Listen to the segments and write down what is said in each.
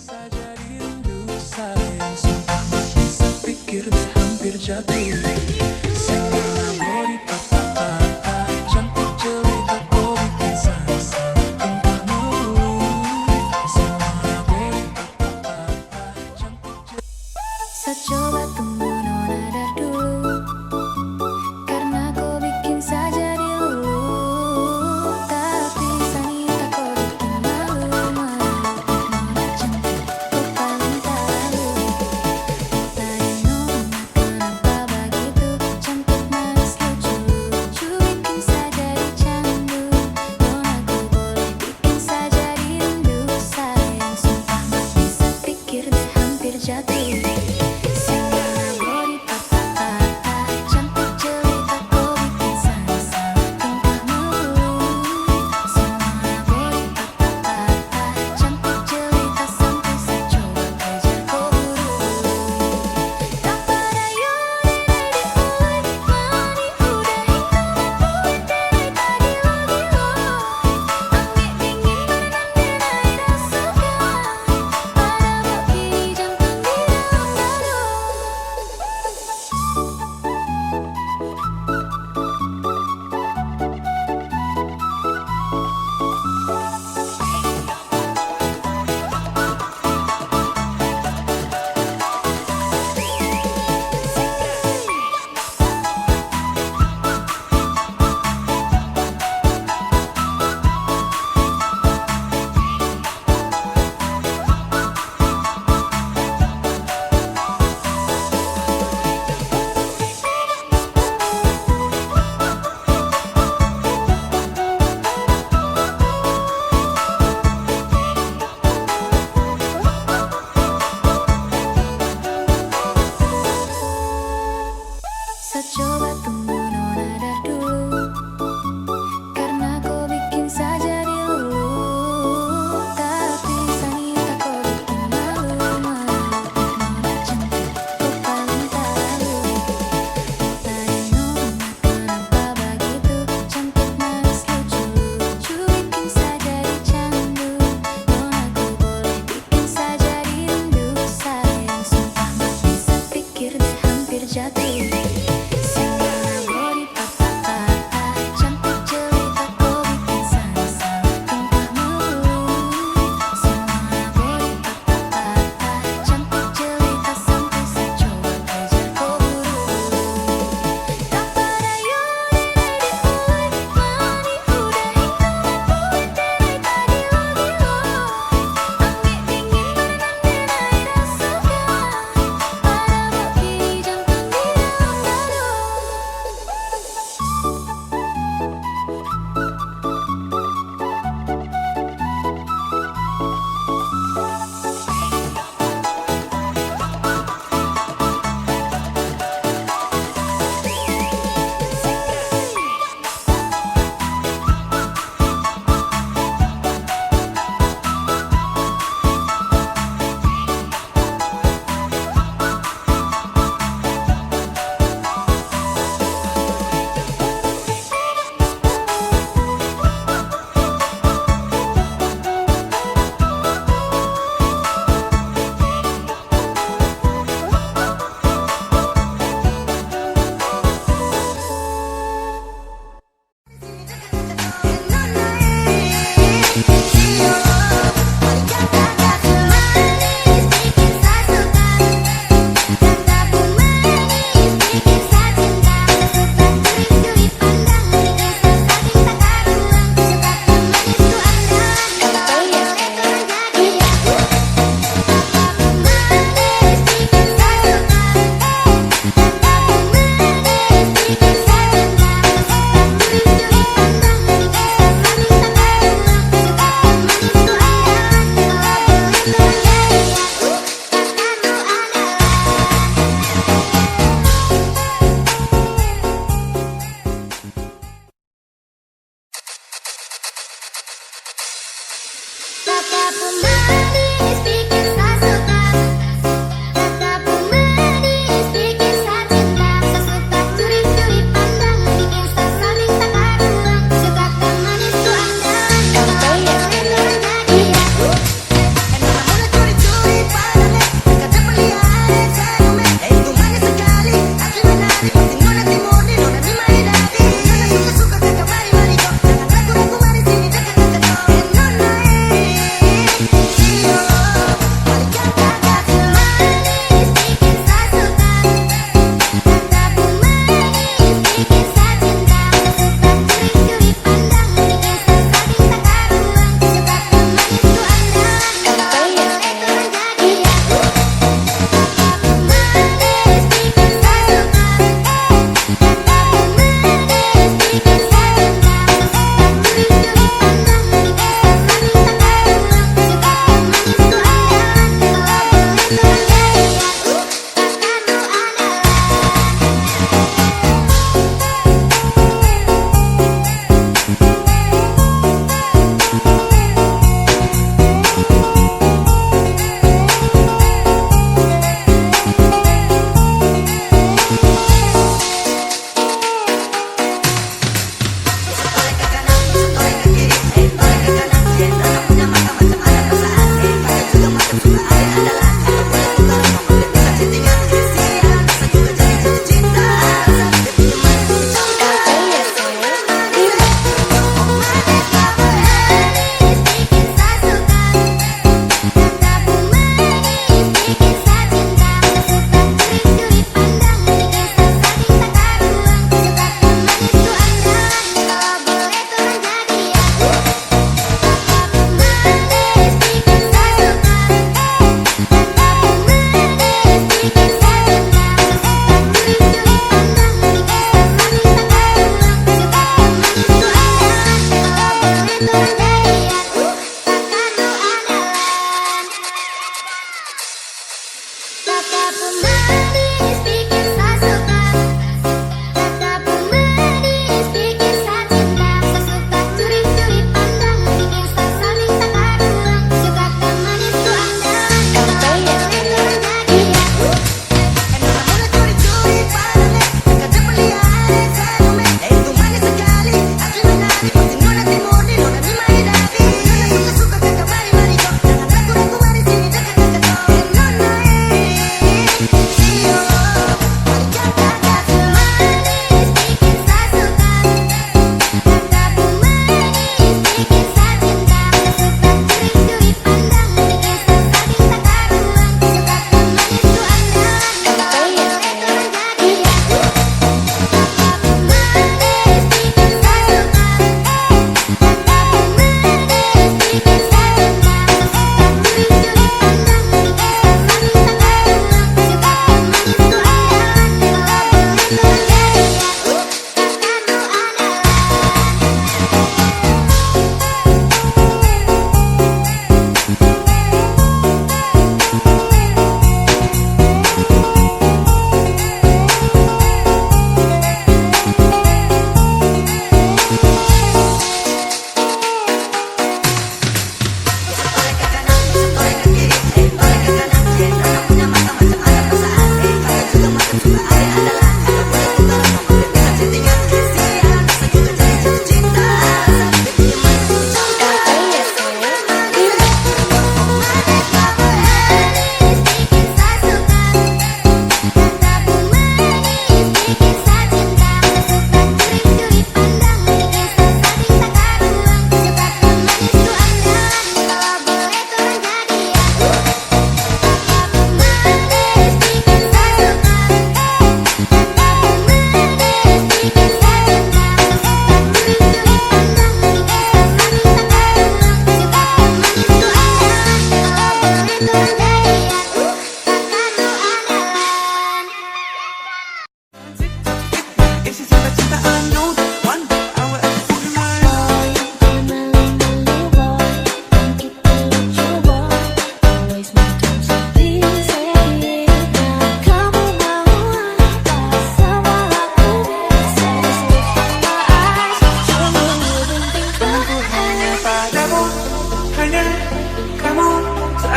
saja rindu sayang, sudah bisa pikir deh hampir jatuh. Segala body papa, cantik jelita kau bikin saya salah tingkah mulu. Segala body papa, cantik jelita. Saya coba tunggu nona dar dulu, karena kau bikin saya jadi lulu. Tapi sanita kau bikin malu, malu. Nona cantik, kau paling tahu. Tadi nona kenapa begitu?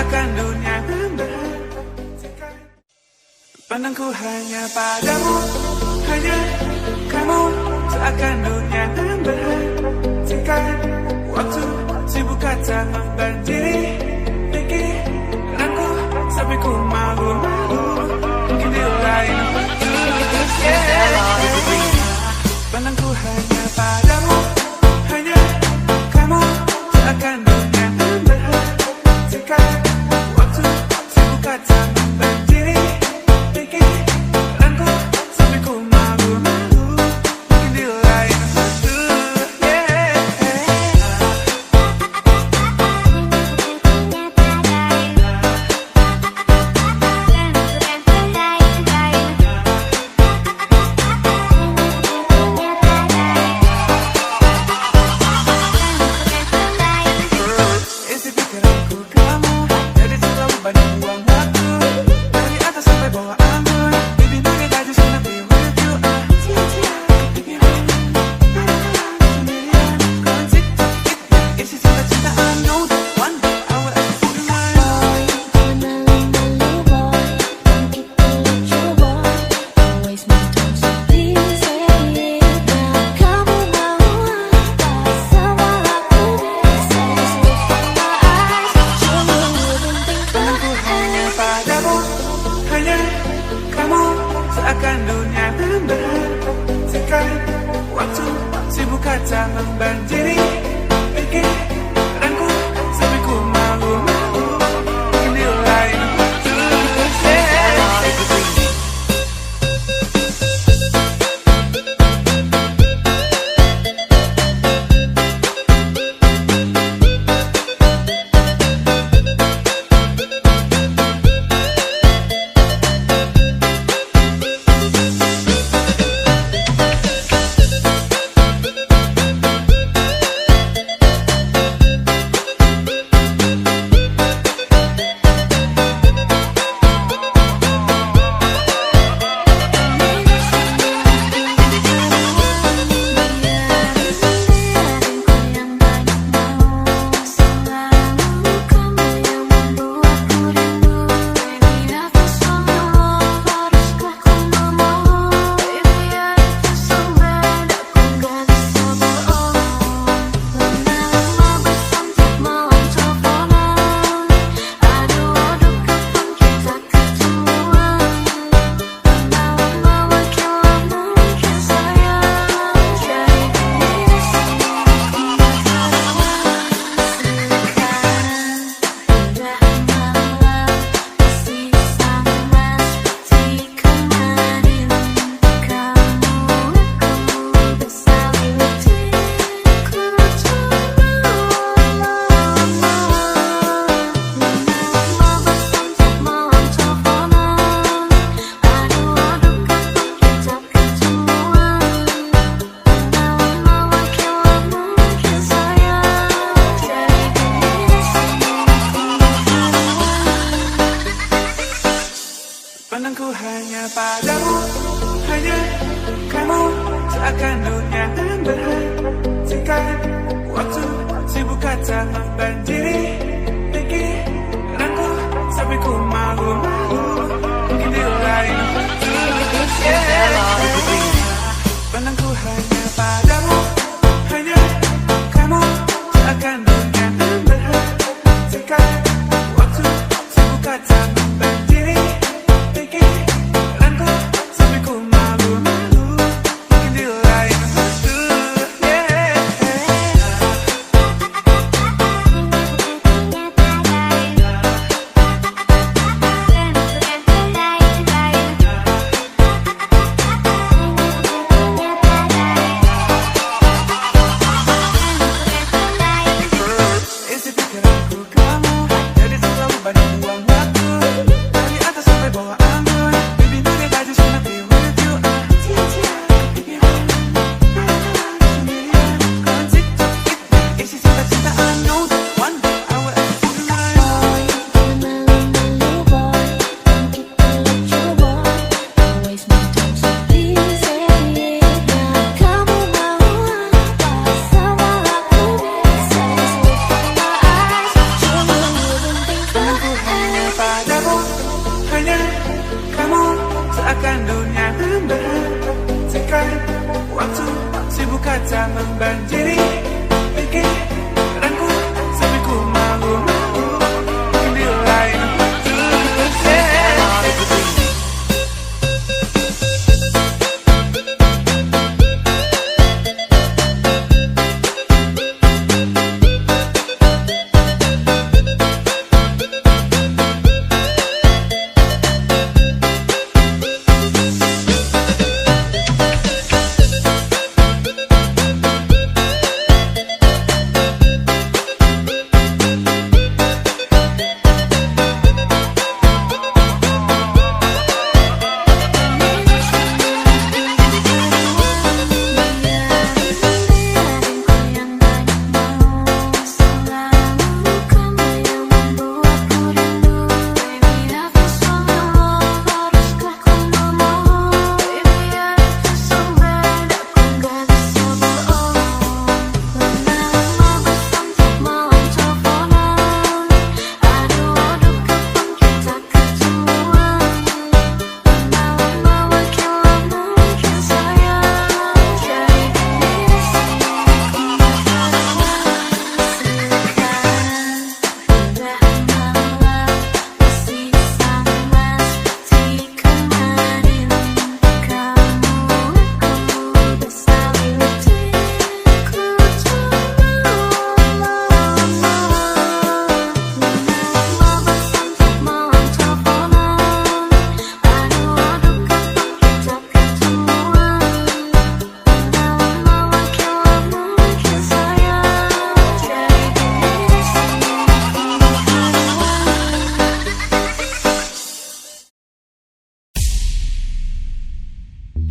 seakan dunia memberhentikan. Pandangku hanya padamu, hanya kamu, seakan dunia memberhentikan. Waktu sibuk kata membanjiri pikiranku, sampai ku malu-malu, mungkin di lain waktu. Pandangku hanya padamu, hanya kamu, seakan dunia memberhentikan. Waktu sibuk kata membanjiri pikiranku, sampai ku malu-malu, mungkin di lain waktu. Isi pikiranku kamu, jadi selalu banyak buang waktu. Dari atas sampai bawah anggun, baby baby I just wanna be with you. Pikiran, sendirian, konsep isi cinta-cinta. I know that one day I will ever put in mine. Malu-malu boy, don't keep it lucu boy. Don't waste my time, so please say it now. Kamu mau apa sama aku? Say this look in my eyes, show me you don't think Pandangku hanya padamu, hanya kamu, seakan dunia memberhentikan. Waktu sibuk kata membanjiri pikiranku, sampai ku malu-malu, mungkin di lain waktu. Pandangku hanya padamu, hanya kamu, seakan dunia memberhentikan. Waktu sibuk kata membanjiri pikiranku, sampai ku malu-malu, mungkin di lain waktu. Pandangku hanya padamu, hanya kamu, seakan dunia memberhentikan. Waktu sibuk kata membanjiri pikiranku, sampai ku malu-malu, mungkin di lain waktu. Hatiku hanya padamu, hanya kamu, seakan dunia memberhentikan waktu, sibuk kata membanjiri pikiranku, sampai ku malu di lain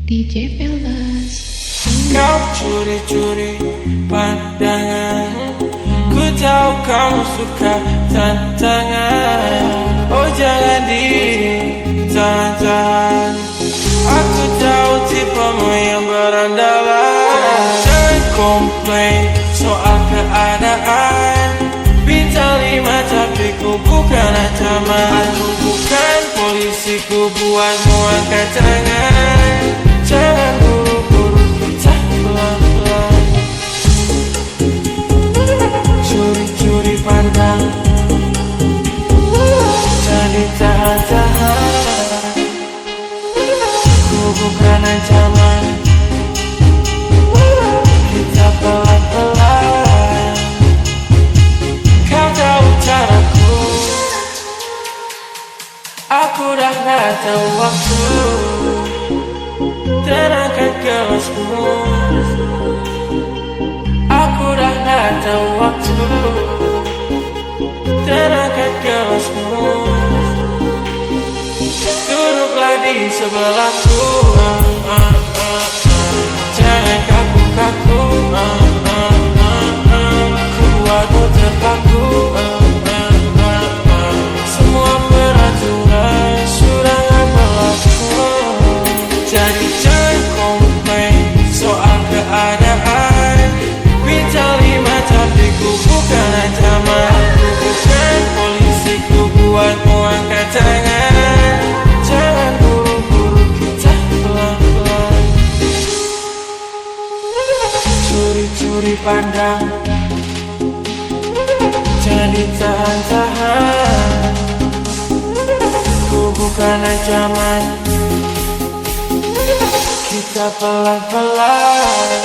DJ Velas. Kau curi-curi pandangan, ku tahu kamu suka tantangan. Oh jangan ditahan-tahan, aku tahu tipemu yang berandalan. Jangan komplain soal keadaan, bintang 5 tapi ku bukan ancaman. Aku bukan polisi, ku buatmu angkat tangan. Jangan buru-buru, kita pelan-pelan. Curi-curi pandang, jadi tahan-tahan. Ku bukan ancaman, kita pelan-pelan. Kau tahu caraku, aku dah gak tahu waktu. Terangkan gelasmu, aku dah gak tahu waktu. Terangkan gelasmu, duduklah di sebelahku. Jangan kaku-kaku, kuatmu terpaku. Semua peraturan sudah gak berlaku. Jadi jangan komplain soal keadaan, bintang 5 tapi ku bukan ancaman. Ku bukan polisi, ku buatmu angkat tangan. Jangan buru-buru, kita pelan-pelan. Curi-curi pandang, jadi tahan-tahan. Ku bukan ancaman, kita pelan-pelan.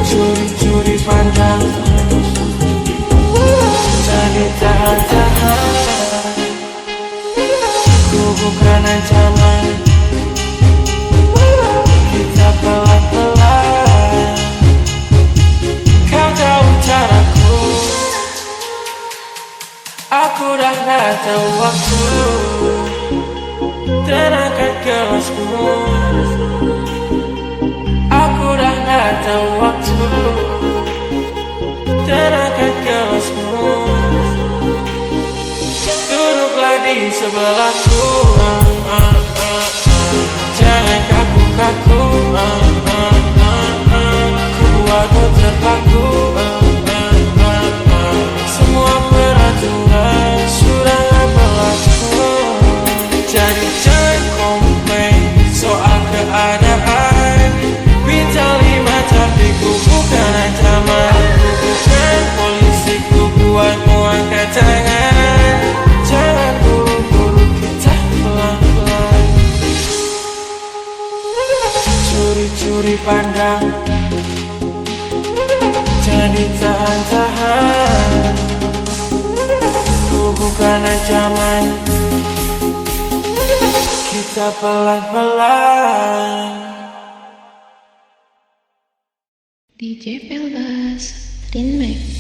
Curi-curi pandang, jadi tahan-tahan. Ku bukan ancaman, kita pelan-pelan. Kau tahu caraku, aku dah gak tahu waktu. Tenangkan gelasku, aku dah gak tahu waktu. Tenangkan gelasku, duduklah di sebelahku. Jangan kaku-kaku, ku buat kau terpaku. Semua peraturan sudah berlaku. Jadi jangan komplain soal keadaan. Bintang 5 tapi ku bukan ancaman. Ku bukan polisi, ku buatmu angkat tangan. Jangan buru-buru, kita pelan-pelan. Curi-curi pandang, jadi tahan-tahan. Ku bukan ancaman, kita pelan-pelan. DJ Pelbas, Rinmek.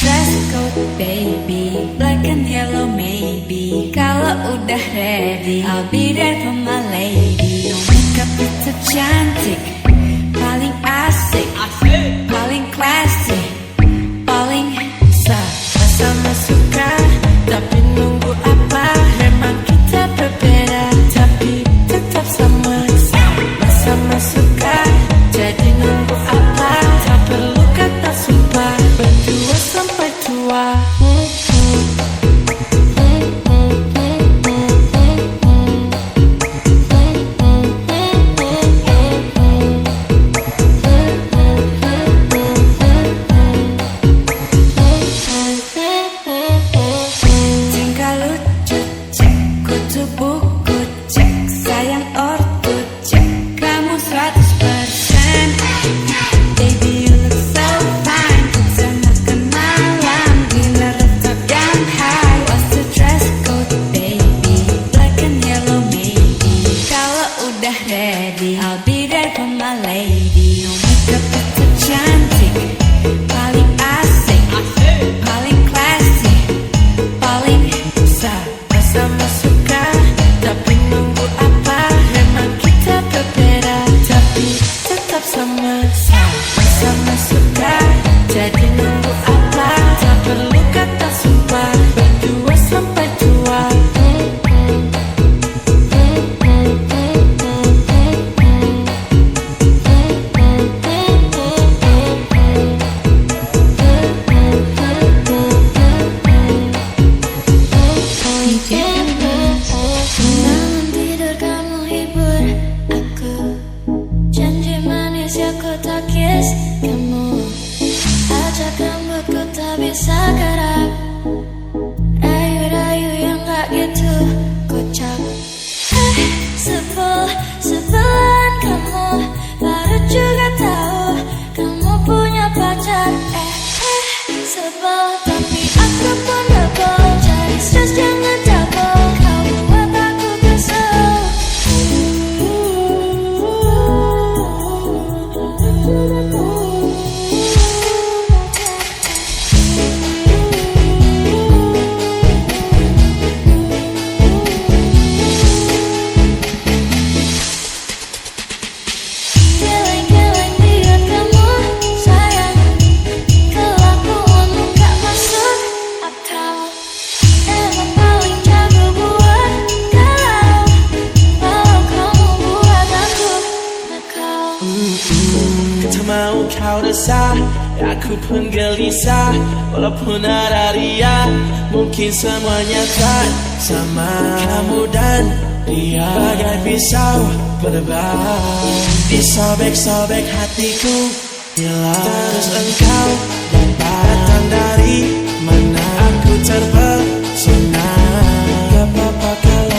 Dress code baby, black and yellow maybe. Kalau udah ready, I'll be there for my lady. No makeup tetap cantik, paling asik, paling classy, paling sama-sama suka. Tapi nunggu apa? Memang kita berbeda, tapi tetap sama-sama suka. Jadi nunggu apa? Tak perlu kata sumpah, berdua sampai tua. Tinggal lucu cek, kutu buku cek, sayang ortu cek, kamu 100%. Baby you look so fine, sana kenalan, gila tetap yang high. What's the dress code baby, black and yellow maybe. Kalau udah ready, I'll be there for my lady. No makeup tetap cantik, paling asik, paling classy, paling sama-sama suka. Tapi nunggu apa? Memang kita berbeda, tapi tetap sama-sama suka. Jadi nunggu apa? Tak perlu kata sumpah, berdua sampai tua. DJ Pelbas. Bangun tidur kamu hibur aku, janji manis ya ku tak kiss kamu. Ajak rambutku tak bisa gerak, rayu-rayu yang gak gitu kocak. Sebelan kamu, baru juga tahu kamu punya pacar. Sebel tapi aku pun double, cari stress jangan double. Kau buat aku kesel. Geleng-geleng lihat kamu sayang, kelakuanmu gak masuk akal. Emang paling jago buat galau, walau kamu buat aku nakal. Tak mau kau resah, aku pun gelisah. Walaupun ada dia, mungkin semuanya tak sama. Kamu dan dia bagai pisau berdebar, disobek-sobek hatiku hilang. Terus engkau datang dari mana, aku terpesona. Gak apa-apa kalau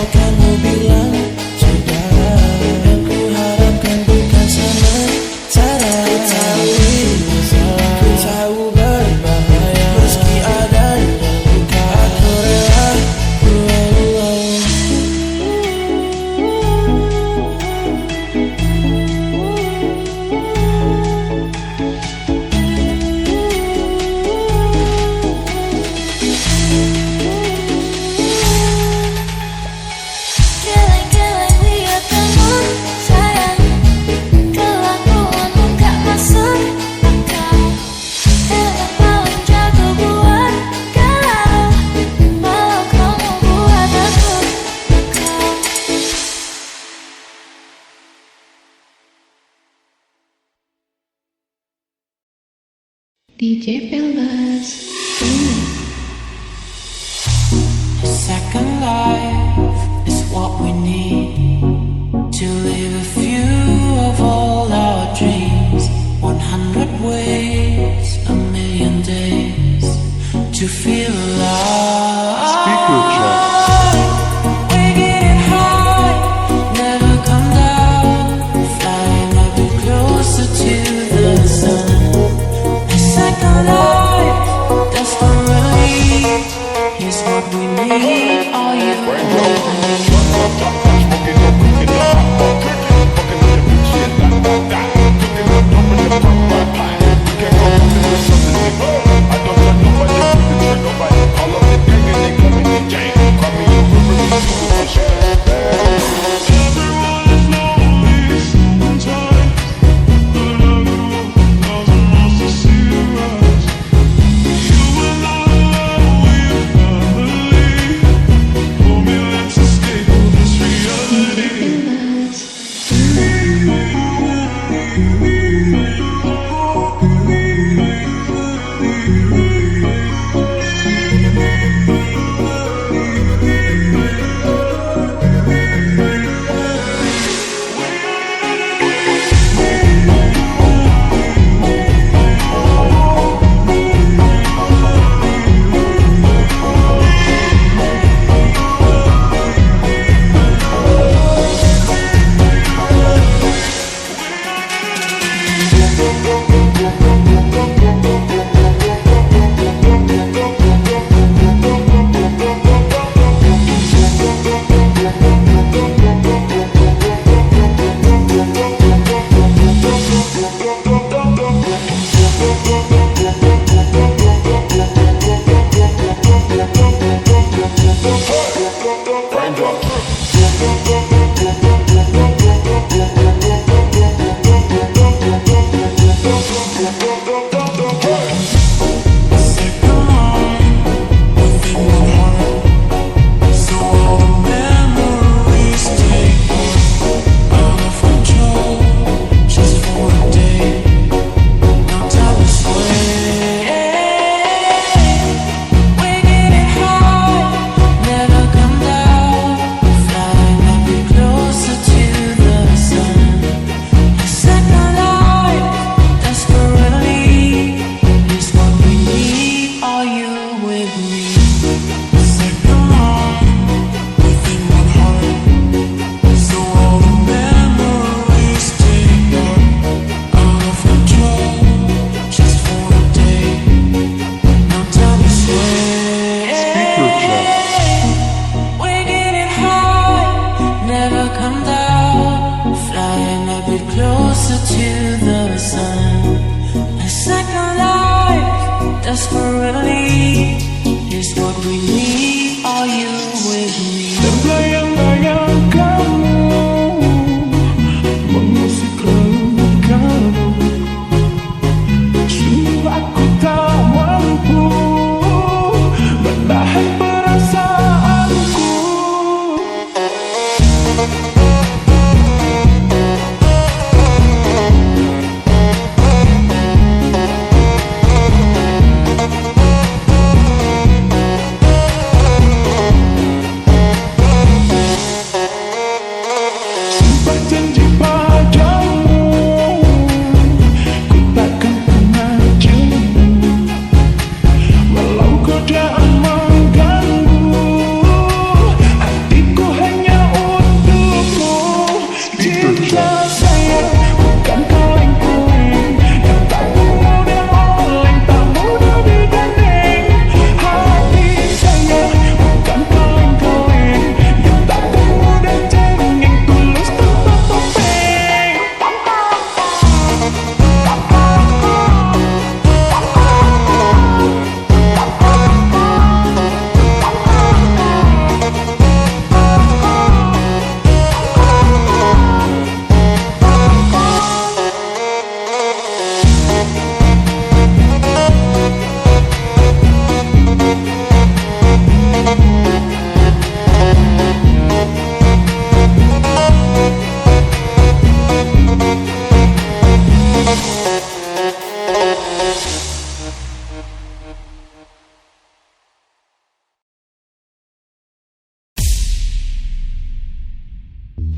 DJ Pelbas. A second life is what we need to live a few of all our dreams. 100 ways, a million days to feel alive. Speaker check. We're getting high, never come down, flying a bit closer to the sun. A second life, that's the relief. Here's what we need. Are you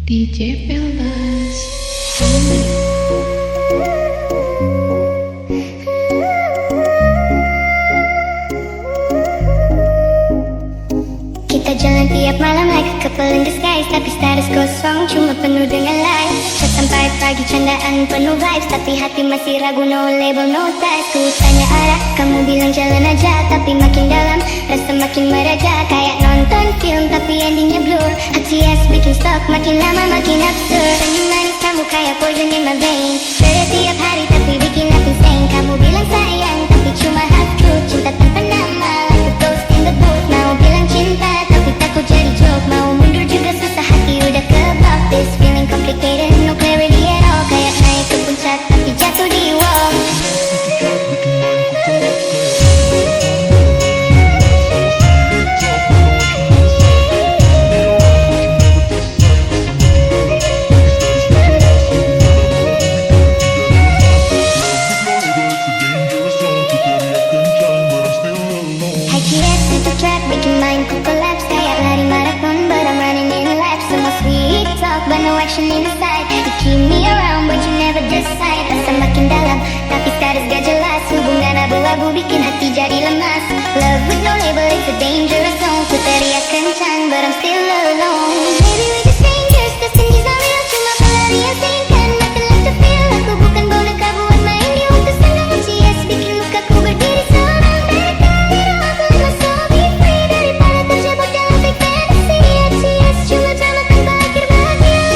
DJ Pelbas. Kita jalan tiap malam like a couple in disguise, tapi status kosong cuma penuh dengan lies. Chat sampai pagi candaan penuh vibes, tapi hati masih ragu, no label no ties. Ku tanya arah, kamu bilang jalan aja, tapi makin dalam rasa makin meraja. Kayak nonton film tapi endingnya blur. Hati bikin stuck, makin lama makin absurd. Senyum manis kamu kayak poison in my vein. Beda tiap hari tapi bikin aku insane. Kamu bilang sayang tapi cuma half truth. Cinta tanpa nama like a ghost in the booth. Mau bilang cinta tapi takut jadi joke. Mau mundur juga susah, hati udah kebak. This feeling complicated, no clarity at all. Kayak naik ke puncak tapi jatuh di wall. But no action inside. You keep me around but you never decide. Rasa makin dalam tapi status gak jelas. Hubungan abu-abu bikin hati jadi lemas. Love with no label, it's a dangerous zone. Ku teriak kencang but I'm still alone. Maybe we just strangers, destiny's not real. Cuma pelarian singkan, nothing left to feel. Aku bukan boneka buat main di waktu senggang. CS bikin lukaku berdiri seorang. Dari aku lama so be free. Daripada terjebak dalam fake fantasy. CS cuma drama tanpa akhir bahagia.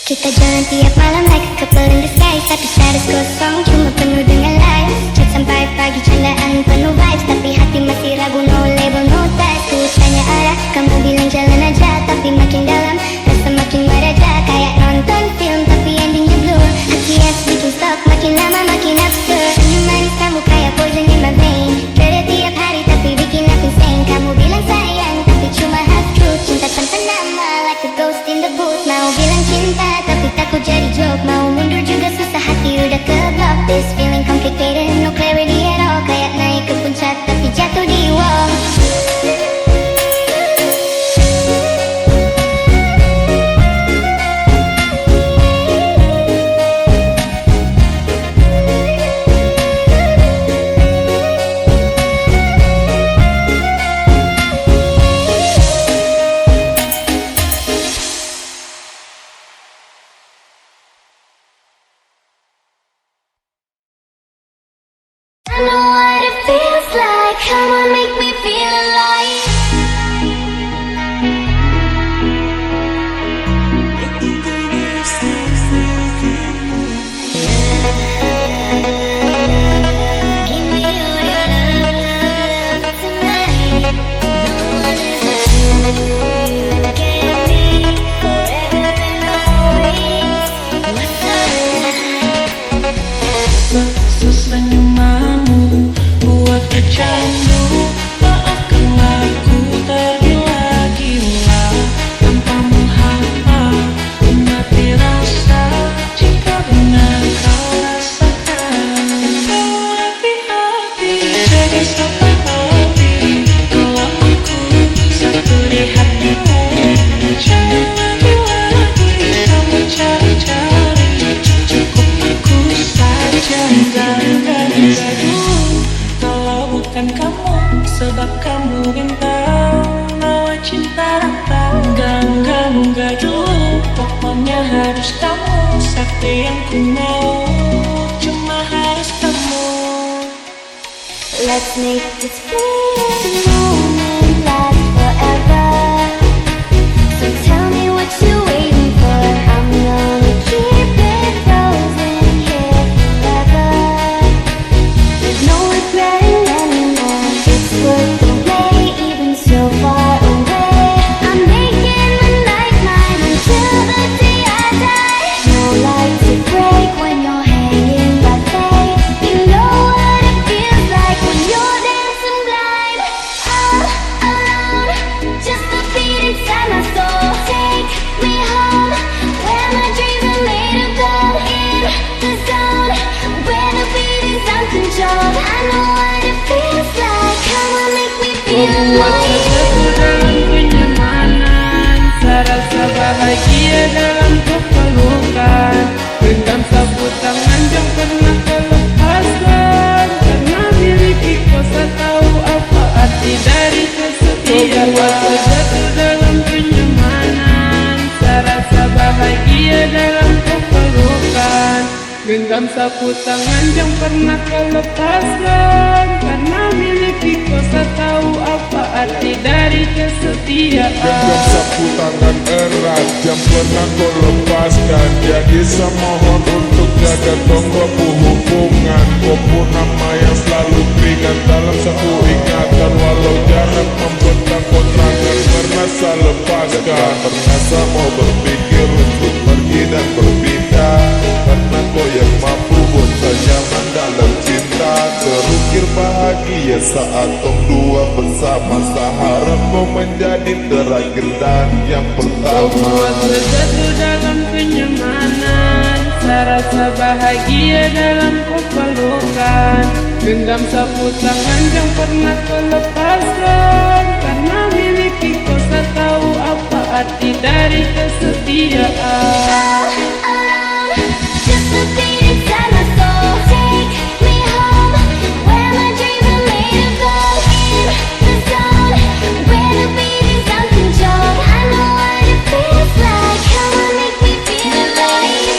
Kita jalan tiap malam like a couple in disguise, tapi status kosong cuma penuh dengan lies. Chat sampai pagi candaan penuh vibes, tapi hati masih ragu, no label no ties. Ku tanya arah, kamu bilang jalan aja, tapi makin dalam rasa makin meraja. Kayak nonton film tapi endingnya blur. Hati bikin stuck, makin lama makin absurd. Senyum manis kamu kayak poison in my vein. Beda tiap hari tapi bikin aku insane. Kamu bilang sayang tapi cuma half truth. Cinta tanpa nama like a ghost in the booth. Mau bilang cinta tapi takut jadi joke. Mau mundur juga susah, hati udah keblock. This feeling complicated, no clarity at all. Kayak naik ke puncak tapi jatuh di wall. I know what it feels like. Come on, make me feel alive. Give me all your love tonight. No one is gonna get me forever and always. What's up? Senyumanmu buat kecandu. Maafkanlah ku tergila-gila tanpa menghamba, mati rasa jika benar kau rasakan. Kau hati-hati, jaga sampai mati. Kalau aku satu di hatimu, jangan lagi-lagi kamu cari-cari. Cukup aku saja. Enggak dulu, kalau bukan kamu, sebab kamu bintang bawa cinta datang. Enggak dulu, pokoknya harus kamu. Sakti yang ku mau, cuma harus kamu. Let's make this moment last forever. So tell me what you're waiting for. I'm gonna keep it rolling. like to break when you're hanging by faith. You know what it feels like when you're dancing blind. All alone, just a beat inside my soul. Take me home, where my dreams are made of gold. In the zone, where the beat is uncontrolled. I know what it feels like. Come on, make me feel Membuat alive. sesuatu dalam kenyamanan, saya rasa bahagia dalam kepelukan. Genggam sapu tangan yang pernah kau lepaskan, karena miliki kau saya tahu apa arti dari kesetiaan. Membuat sesuatu dalam kenyamanan, saya rasa bahagia dalam kepelukan. Genggam sapu tangan yang pernah kau lepaskan, karena miliki kau saya tahu apa arti dari kesetiaan. Genggam sapu tangan erat yang pernah kau lepaskan. Jadi saya mohon untuk jaga tongkol hubungan. Kau pun nama yang selalu berikan dalam satu ingatan. Walau jarak membentang kontrakan pernah saya lepaskan. Pernah saya mau berpikir untuk pergi dan berpindah, karena kau yang mampu buat saya nyaman dalam cinta. Terukir bahagia saat tong dua bersama. Saya harap kau menjadi terakhir dan yang pertama. Membuat sesuatu dalam kenyamanan, saya rasa bahagia dalam kepelukan. Genggam sapu tangan yang pernah kau lepaskan, karena miliki kau saya tahu apa arti dari kesetiaan. Alone, just a beat inside my soul. Take me home, where my dreams are made of gold. In the zone, where the beat is uncontrolled. I know what it feels like. Come on, make me feel alive.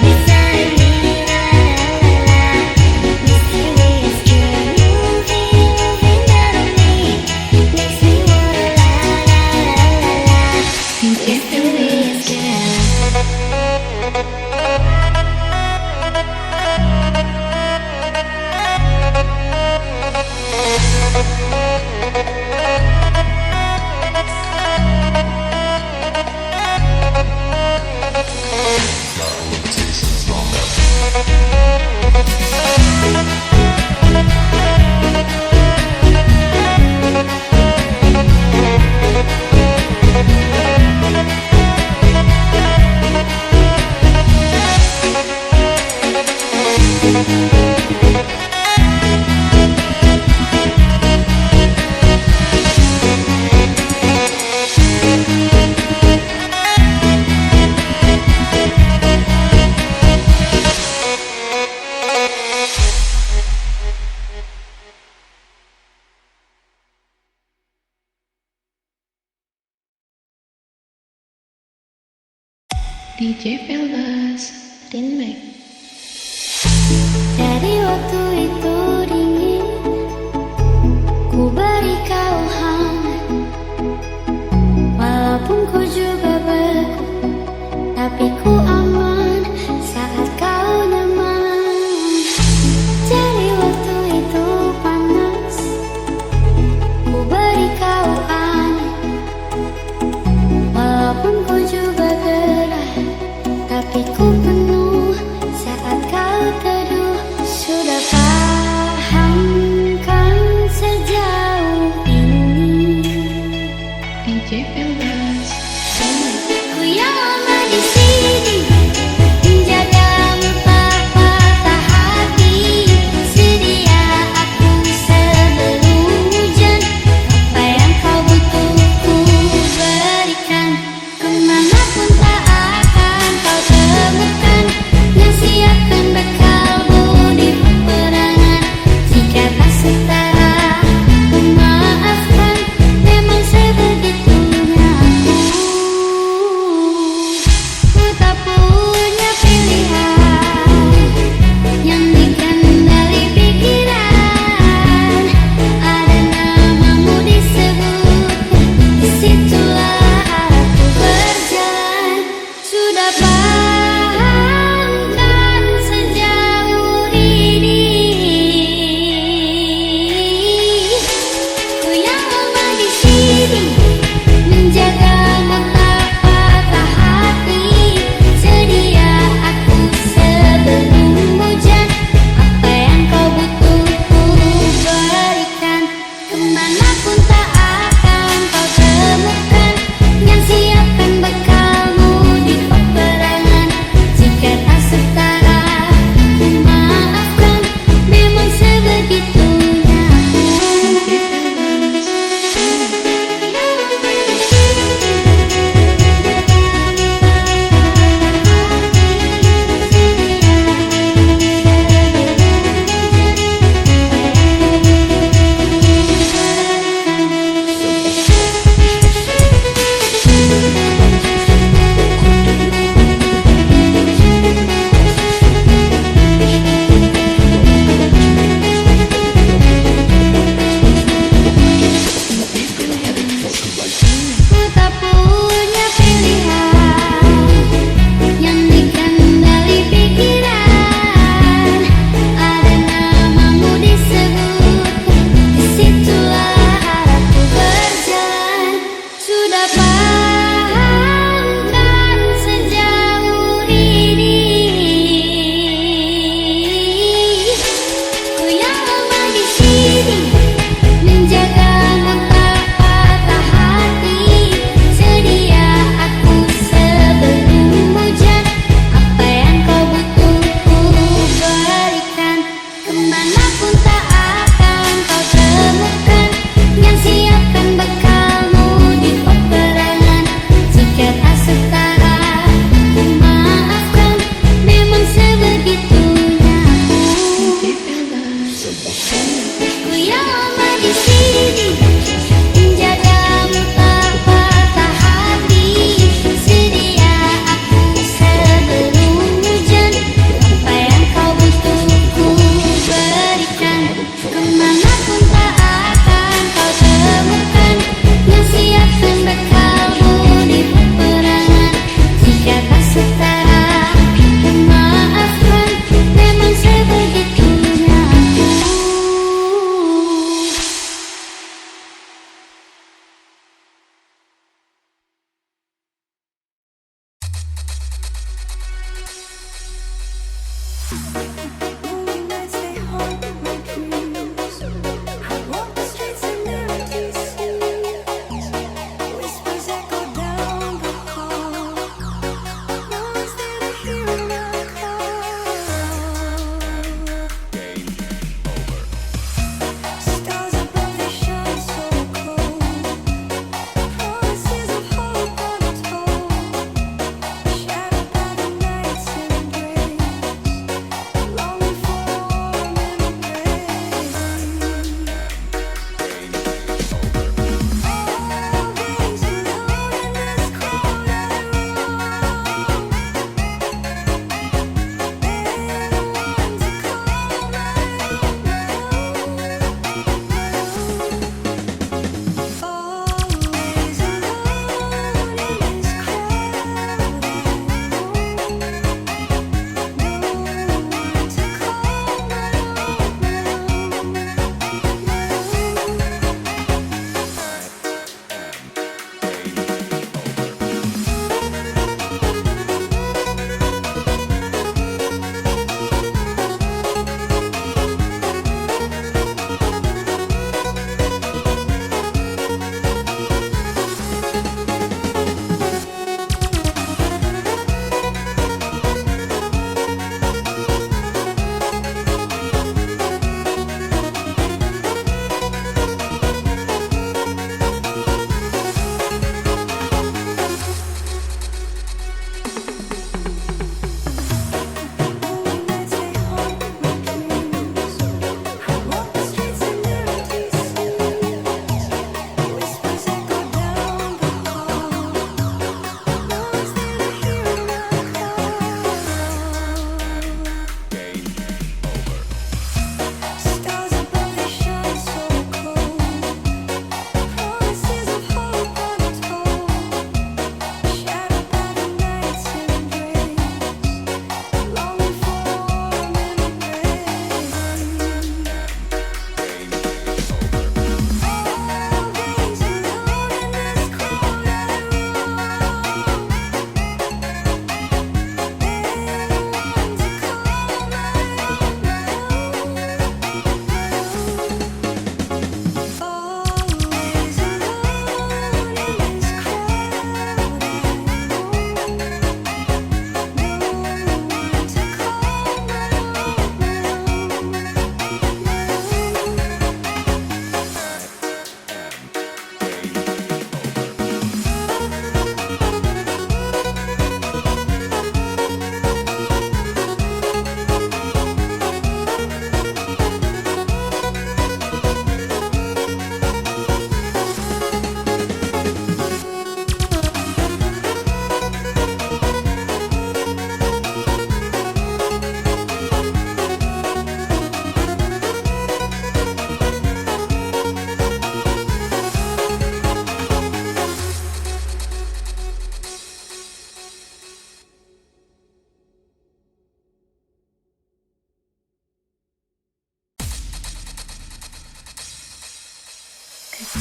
Beside me, la la la. Mysterious girl, moving out of me. Makes me wanna la la la la la. Mysterious girl. DJ Veldas Remix. Dari waktu itu dingin, ku beri kau hangat. Walaupun ku juga beku, tapi ku aman saat kau nyaman. Dari waktu itu panas, ku beri kau aneh. Walaupun ku juga gerah, tapi ku penuh saat kau teduh. Sudah paham kan sejauh ini. DJ Veldas Remix. Ku yang lama di sini,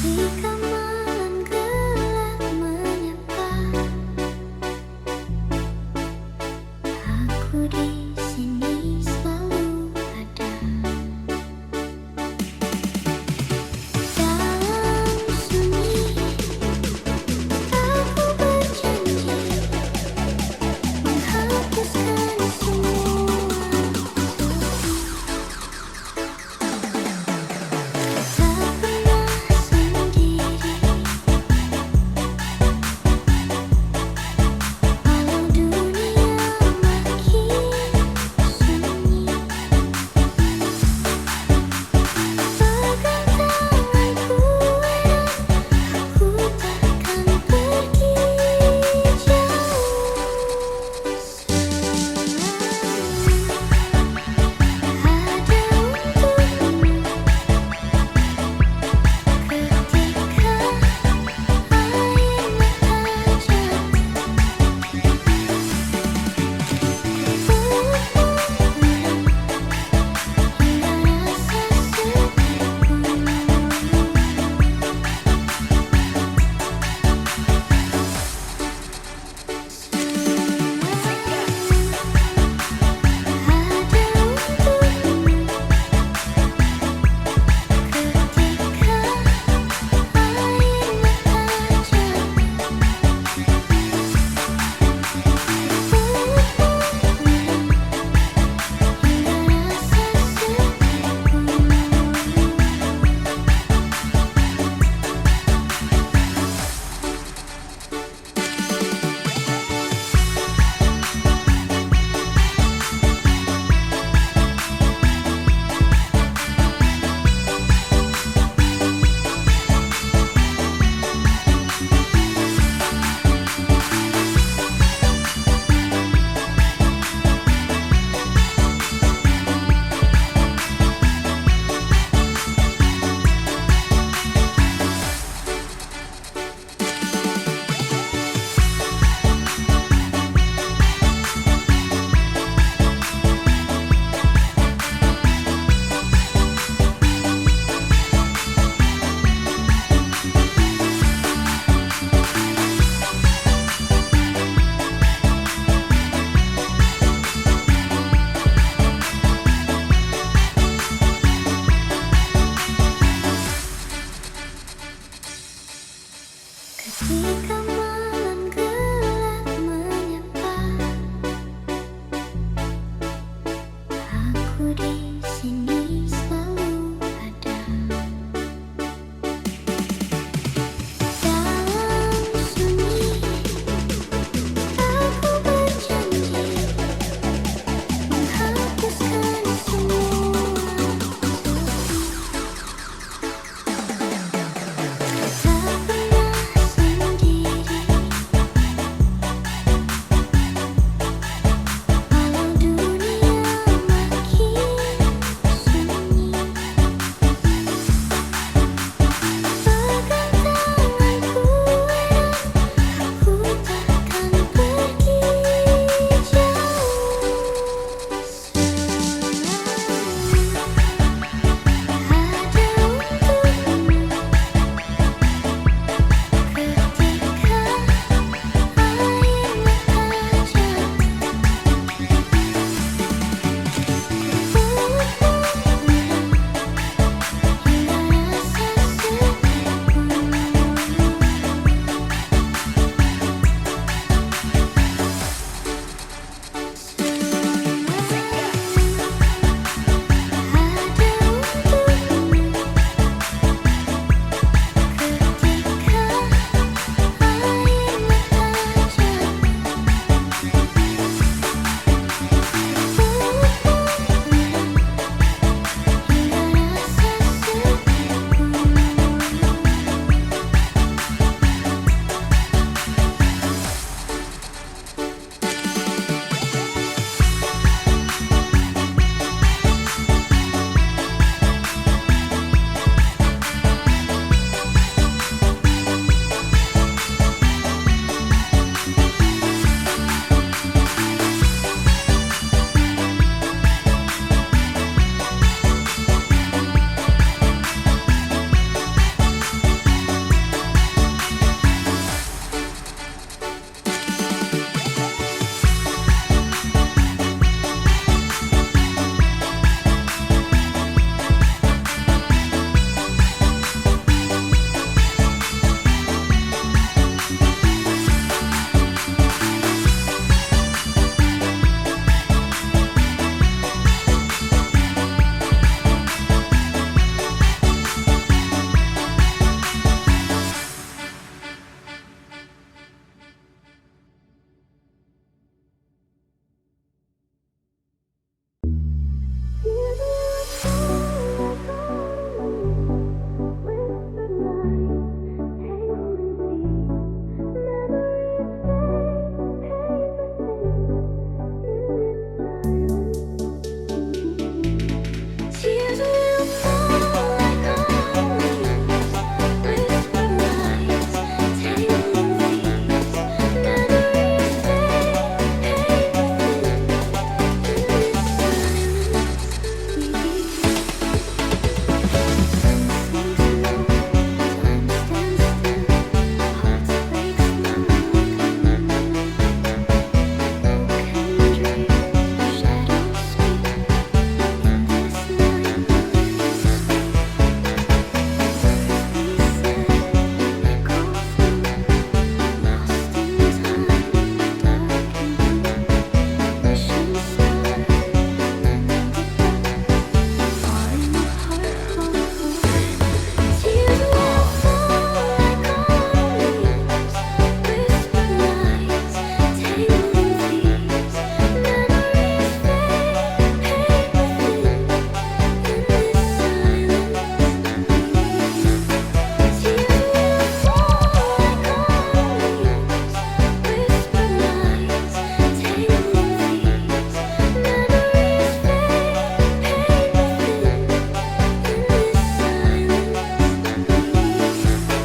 Jika